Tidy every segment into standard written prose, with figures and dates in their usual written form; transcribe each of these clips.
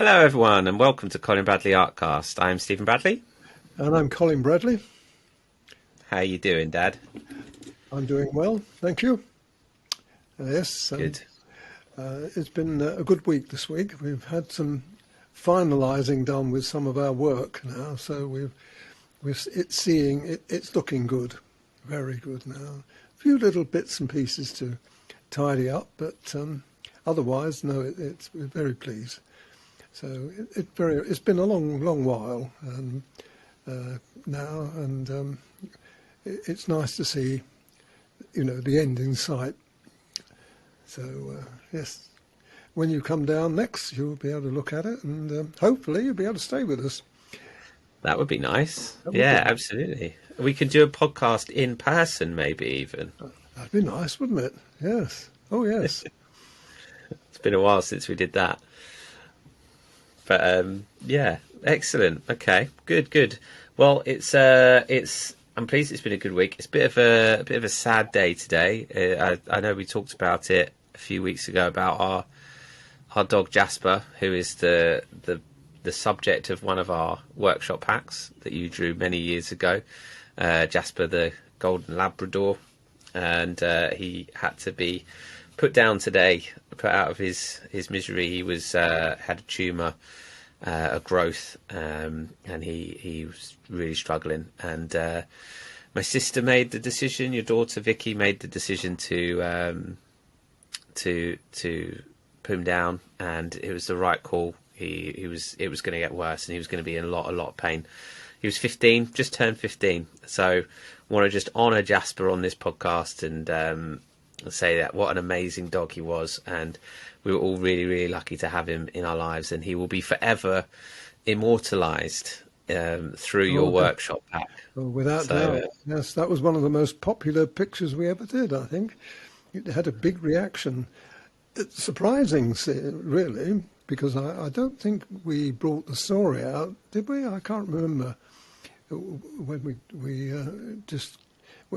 Hello, everyone, and welcome to Colin Bradley Artcast. I'm Stephen Bradley. And I'm Colin Bradley. How are you doing, Dad? I'm doing well, thank you. Yes, Good. it's been a good week this week. We've had some finalising done with some of our work now, so it's looking good, very good now. A few little bits and pieces to tidy up, but otherwise, no, we're very pleased. So it's been a long while now, and it's nice to see, the end in sight. So yes, when you come down next, you'll be able to look at it, and hopefully you'll be able to stay with us. That would be nice. That would Yeah, be, absolutely. We could do a podcast in person, maybe even. that'd be nice, wouldn't it? Yes. Oh yes. It's been a while since we did that. But yeah, excellent. Okay, good. Well, I'm pleased it's been a good week. It's a bit of a sad day today. I know we talked about it a few weeks ago about our dog Jasper, who is the subject of one of our workshop packs that you drew many years ago. Jasper, the golden Labrador, and he had to be put down today, put out of his misery. He was had a tumour, a growth, and he was really struggling. And my sister made the decision. Your daughter Vicky made the decision to put him down, and it was the right call. It was going to get worse, and he was going to be in a lot of pain. He was 15, just turned 15. So I want to just honour Jasper on this podcast and say that what an amazing dog he was, and we were all really lucky to have him in our lives, and he will be forever immortalised through your workshop pack. Oh, without doubt. Yes, that was one of the most popular pictures we ever did, I think. It had a big reaction. It's surprising, really, because I don't think we brought the story out, did we? I can't remember when we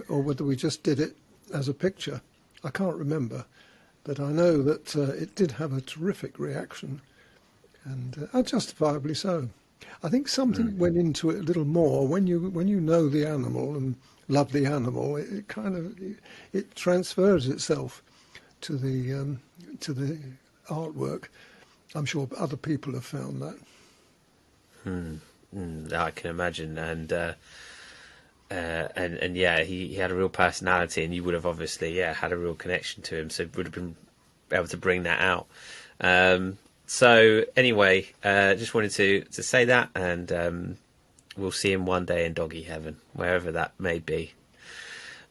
or whether we just did it as a picture. I can't remember, but I know that it did have a terrific reaction, and justifiably so. I think something went into it a little more when you know the animal and love the animal. It transfers itself to the artwork. I'm sure other people have found that. I can imagine, and yeah, he had a real personality, and you would have obviously had a real connection to him, so would have been able to bring that out. So anyway, just wanted to say that, and we'll see him one day in doggy heaven, wherever that may be.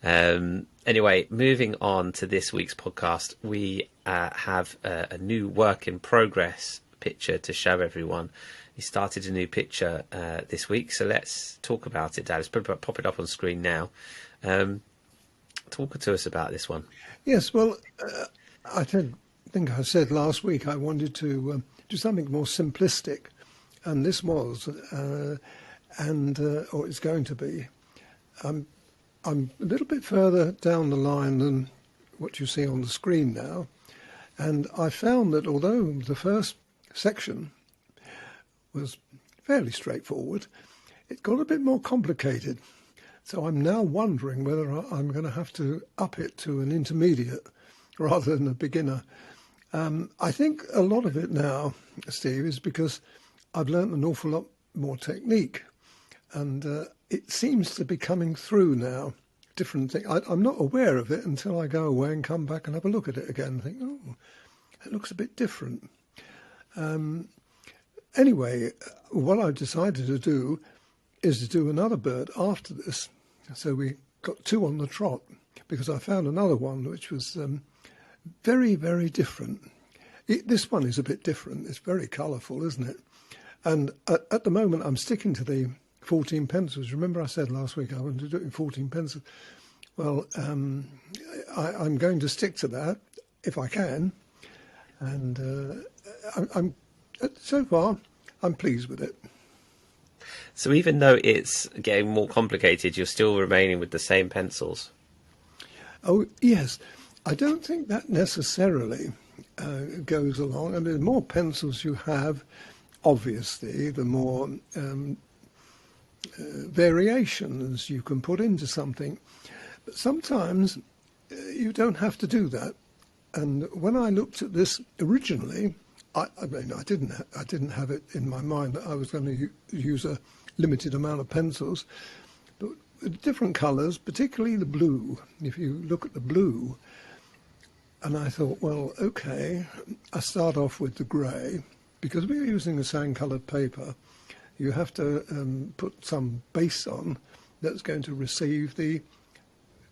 Anyway, moving on to this week's podcast, we have a new work in progress picture to show everyone. He started a new picture this week, so let's talk about it, Dad. Let's pop it up on screen now. Talk to us about this one. Yes, well, I think I said last week I wanted to do something more simplistic, and this was, or it's going to be. I'm a little bit further down the line than what you see on the screen now, and I found that although the first section was fairly straightforward, it got a bit more complicated. So I'm now wondering whether I'm going to have to up it to an intermediate rather than a beginner. I think a lot of it now, Steve, is because I've learnt an awful lot more technique, and it seems to be coming through now. Different thing. I'm not aware of it until I go away and come back and have a look at it again and think, oh, it looks a bit different. Anyway, what I decided to do is to do another bird after this. So we got two on the trot, because I found another one which was very different. This one is a bit different. It's very colourful, isn't it? And at the moment, I'm sticking to the 14 pencils. Remember I said last week I wanted to do it in 14 pencils. Well, I'm going to stick to that if I can. And so far, I'm pleased with it. So even though it's getting more complicated, you're still remaining with the same pencils? Oh, yes. I don't think that necessarily goes along. I mean, the more pencils you have, obviously, the more variations you can put into something. But sometimes you don't have to do that. And when I looked at this originally, I mean, I didn't have it in my mind that I was going to use a limited amount of pencils, but different colours, particularly the blue. If you look at the blue, and I thought, well, okay, I start off with the grey, because we're using the same coloured paper. You have to put some base on that's going to receive the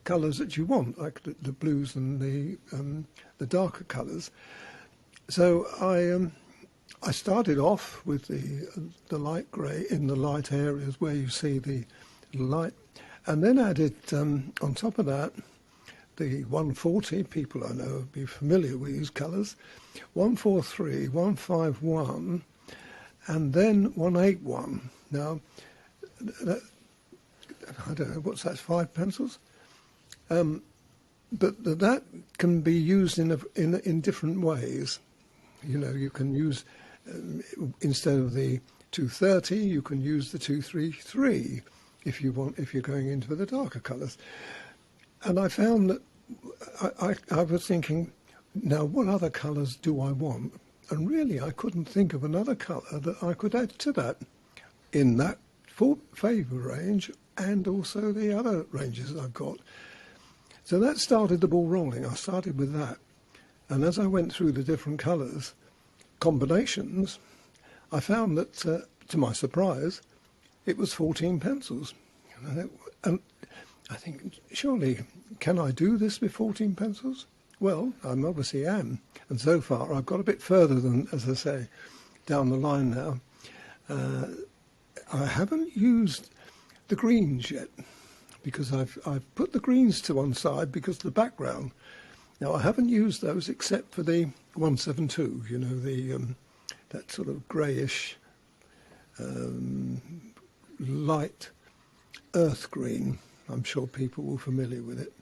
colours that you want, like the blues and the darker colours. So I started off with the light grey in the light areas where you see the light, and then added on top of that the 140. People I know will be familiar with these colours. 143, 151, and then 181. Now, I don't know, what's that, 5 pencils? But that can be used in different ways. You know, you can use, instead of the 230, you can use the 233 if you're going into the darker colours. And I found that I was thinking, now what other colours do I want? And really I couldn't think of another colour that I could add to that in that favour range and also the other ranges I've got. So that started the ball rolling. I started with that. And as I went through the different colours, combinations, I found that, to my surprise, it was 14 pencils. And I think, surely, can I do this with 14 pencils? Well, I obviously am. And so far, I've got a bit further than, as I say, down the line now. I haven't used the greens yet, because I've put the greens to one side because of the background. Now, I haven't used those except for the 172, you know, that sort of greyish, light earth green. I'm sure people will be familiar with it.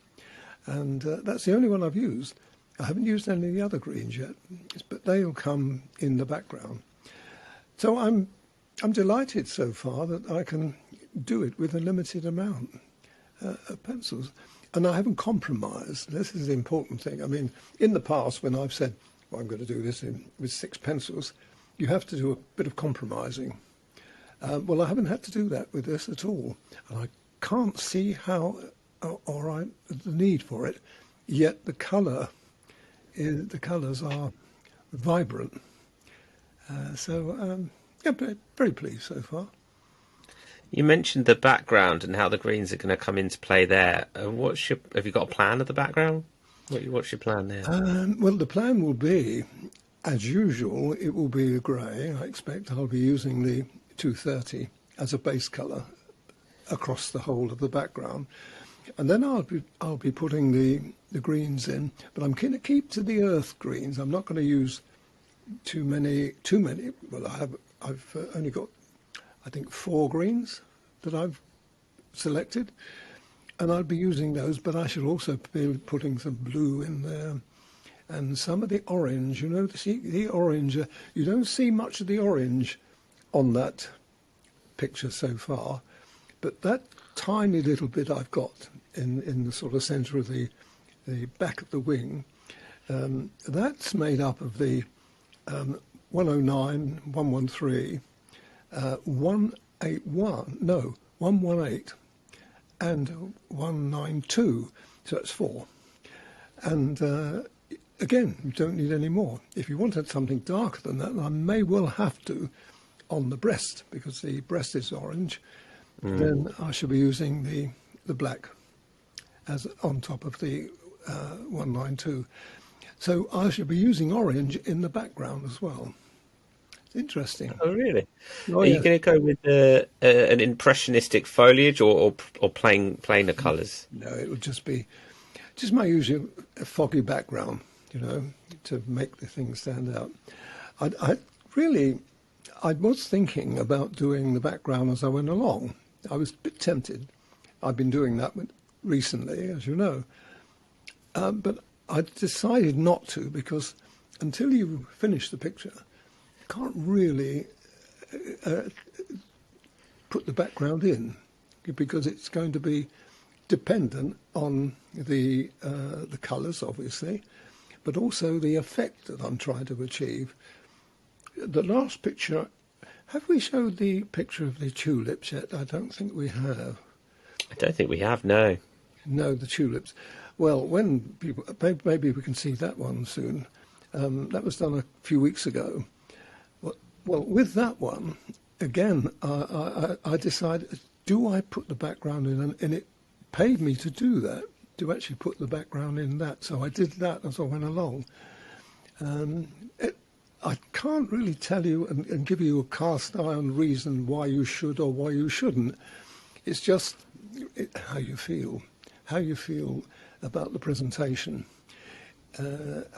And that's the only one I've used. I haven't used any of the other greens yet, but they'll come in the background. So I'm delighted so far that I can do it with a limited amount of pencils. And I haven't compromised. This is the important thing. I mean, in the past, when I've said, well, I'm going to do this with 6 pencils, you have to do a bit of compromising. Well, I haven't had to do that with this at all. And I can't see how, or the need for it, yet the colours are vibrant. Yeah, very pleased so far. You mentioned the background and how the greens are going to come into play there. Have you got a plan of the background? What's your plan there? Well, the plan will be, as usual, it will be a grey. I expect I'll be using the 230 as a base colour across the whole of the background. And then I'll be putting the greens in, but I'm going to keep to the earth greens. I'm not going to use too many. Well, I've only got, I think, 4 greens that I've selected, and I'll be using those, but I should also be putting some blue in there and some of the orange. You know, the orange, you don't see much of the orange on that picture so far, but that tiny little bit I've got in the sort of centre of the back of the wing, that's made up of the 109, 113, 118, and 192, so that's 4. And again, you don't need any more. If you wanted something darker than that, I may well have to on the breast, because the breast is orange. Then I shall be using the black as on top of the 192. So I shall be using orange in the background as well. Interesting. Oh, really? Oh, Are yeah. you going to go with an impressionistic foliage or plainer colours? No, it would just my usual foggy background, you know, to make the thing stand out. I was thinking about doing the background as I went along. I was a bit tempted. I've been doing that recently, as you know. But I decided not to, because until you finish the picture, you can't really put the background in, because it's going to be dependent on the colours, obviously, but also the effect that I'm trying to achieve. The last picture, have we showed the picture of the tulips yet? I don't think we have. I don't think we have, no. No, the tulips. Well, when people, maybe we can see that one soon. That was done a few weeks ago. Well, with that one, again, I decided, do I put the background in? And it paid me to do that, to actually put the background in that. So I did that as I went along. I can't really tell you and give you a cast iron reason why you should or why you shouldn't. It's just how you feel about the presentation.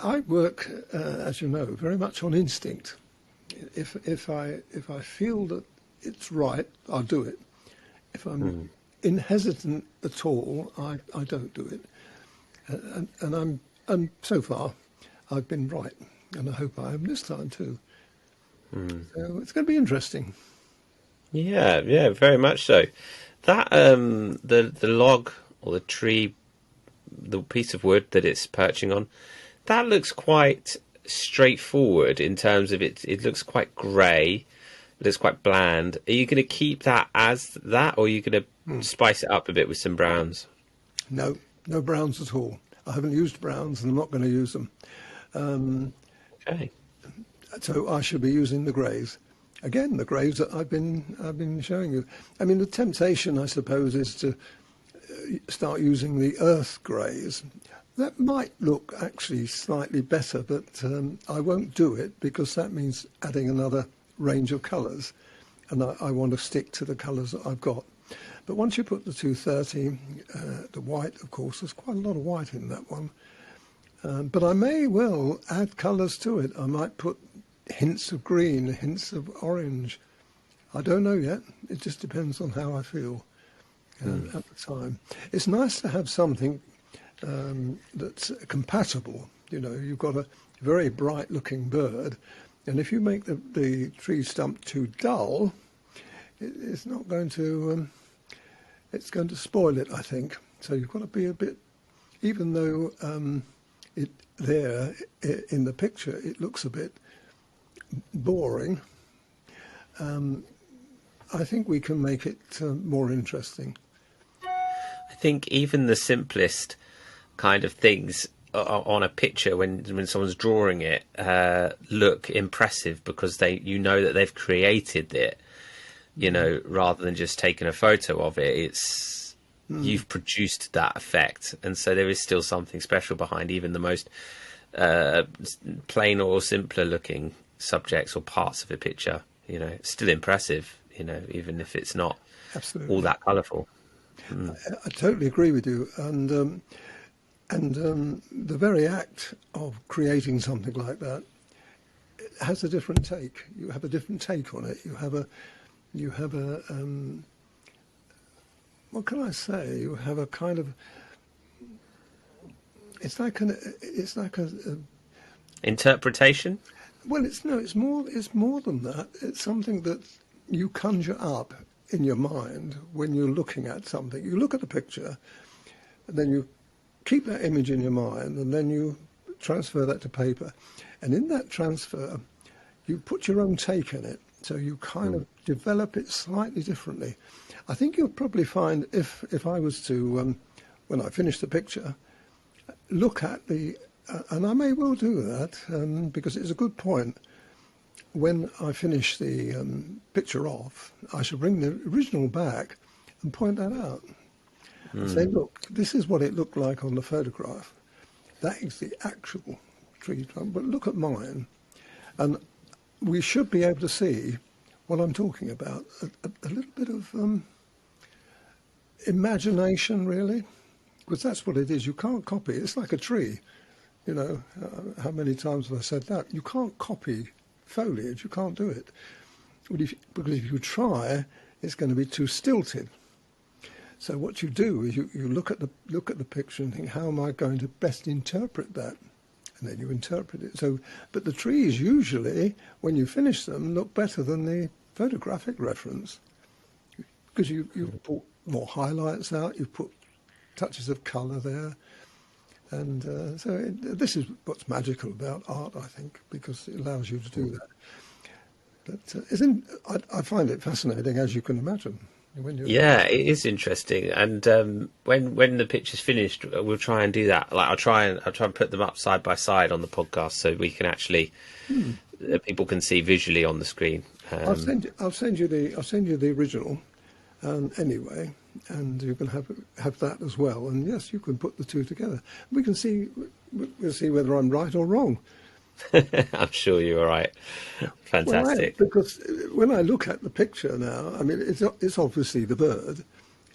I work, as you know, very much on instinct. If I feel that it's right, I'll do it. If I'm hesitant at all, I don't do it. And so far, I've been right, and I hope I am this time too. So it's going to be interesting. Yeah, very much so. That the log or the tree, the piece of wood that it's perching on, that looks quite straightforward in terms of it. It looks quite grey. It looks quite bland. Are you going to keep that as that, or are you going to spice it up a bit with some browns? No browns at all. I haven't used browns, and I'm not going to use them. Okay. So I should be using the greys. Again, the greys that I've been showing you. I mean, the temptation, I suppose, is to start using the earth greys. That might look actually slightly better, but I won't do it because that means adding another range of colours, and I want to stick to the colours that I've got. But once you put the 230, the white, of course, there's quite a lot of white in that one. But I may well add colours to it. I might put hints of green, hints of orange. I don't know yet. It just depends on how I feel at the time. It's nice to have something that's compatible. You know, you've got a very bright looking bird, and if you make the tree stump too dull, it's not going to, it's going to spoil it, I think. So you've got to be a bit, even though it there in the picture it looks a bit boring, I think we can make it more interesting. I think even the simplest kind of things on a picture when someone's drawing it look impressive because you know that they've created it, you know, rather than just taking a photo of it. It's you've produced that effect, and so there is still something special behind even the most plain or simpler looking subjects or parts of a picture. You know, it's still impressive, you know, even if it's not Absolutely. all that colourful. I totally agree with you, and the very act of creating something like that has a different take. You have a different take on it. You have a what can I say? You have a kind of, it's like a Interpretation. well, it's more than that. It's something that you conjure up in your mind when you're looking at something. You look at the picture, and then you keep that image in your mind, and then you transfer that to paper. And in that transfer, you put your own take in it. So you kind of develop it slightly differently. I think you'll probably find if I was to, when I finish the picture, look at the, and I may well do that because it's a good point. When I finish the picture off, I should bring the original back and point that out. And say, look, this is what it looked like on the photograph. That is the actual tree trunk, but look at mine. And we should be able to see what I'm talking about. A little bit of imagination, really, because that's what it is. You can't copy. It's like a tree. You know, how many times have I said that? You can't copy foliage. You can't do it. Because if you try, it's going to be too stilted. So what you do is you look at the picture and think, how am I going to best interpret that? And then you interpret it. So, but the trees usually, when you finish them, look better than the photographic reference, because you've put more highlights out, you've put touches of colour there. And this is what's magical about art, I think, because it allows you to do that. But I find it fascinating, as you can imagine. Yeah, it is interesting. And when the picture's finished, we'll try and do that. Like I'll try and put them up side by side on the podcast, so we can actually people can see visually on the screen. I'll send you the original, anyway, and you can have that as well. And yes, you can put the two together. We'll see whether I'm right or wrong. I'm sure you're right. Fantastic. Well, because when I look at the picture now, I mean, it's obviously the bird,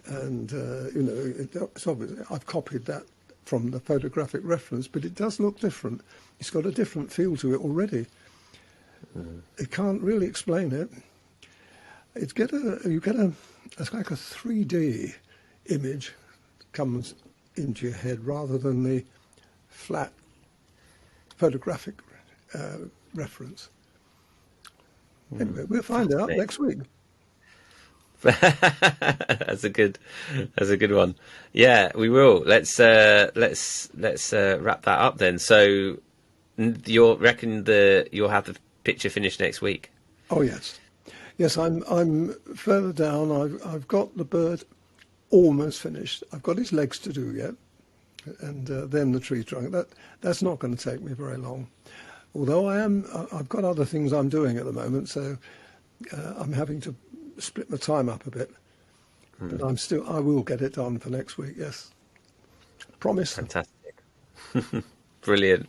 and it's obvious. I've copied that from the photographic reference, but it does look different. It's got a different feel to it already. It can't really explain it. It's like a 3D image comes into your head rather than the flat photographic reference. Anyway, we'll find out next week. That's a good one. Yeah, we will. Let's wrap that up then. So you'll reckon you'll have the picture finished next week? Oh yes. I'm further down. I've got the bird almost finished. I've got his legs to do yet, and then the tree trunk. That's not going to take me very long. Although I've got other things I'm doing at the moment, so I'm having to split my time up a bit. But I will get it done for next week. Yes, promise. Fantastic, brilliant.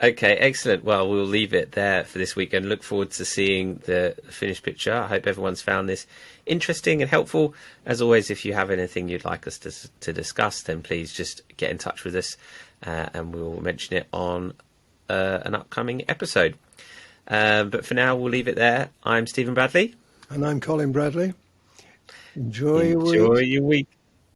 Okay, excellent. Well, we'll leave it there for this week and look forward to seeing the finished picture. I hope everyone's found this interesting and helpful. As always, if you have anything you'd like us to discuss, then please just get in touch with us and we'll mention it on an upcoming episode. But for now, we'll leave it there. I'm Stephen Bradley. And I'm Colin Bradley. Enjoy your week. Enjoy your week.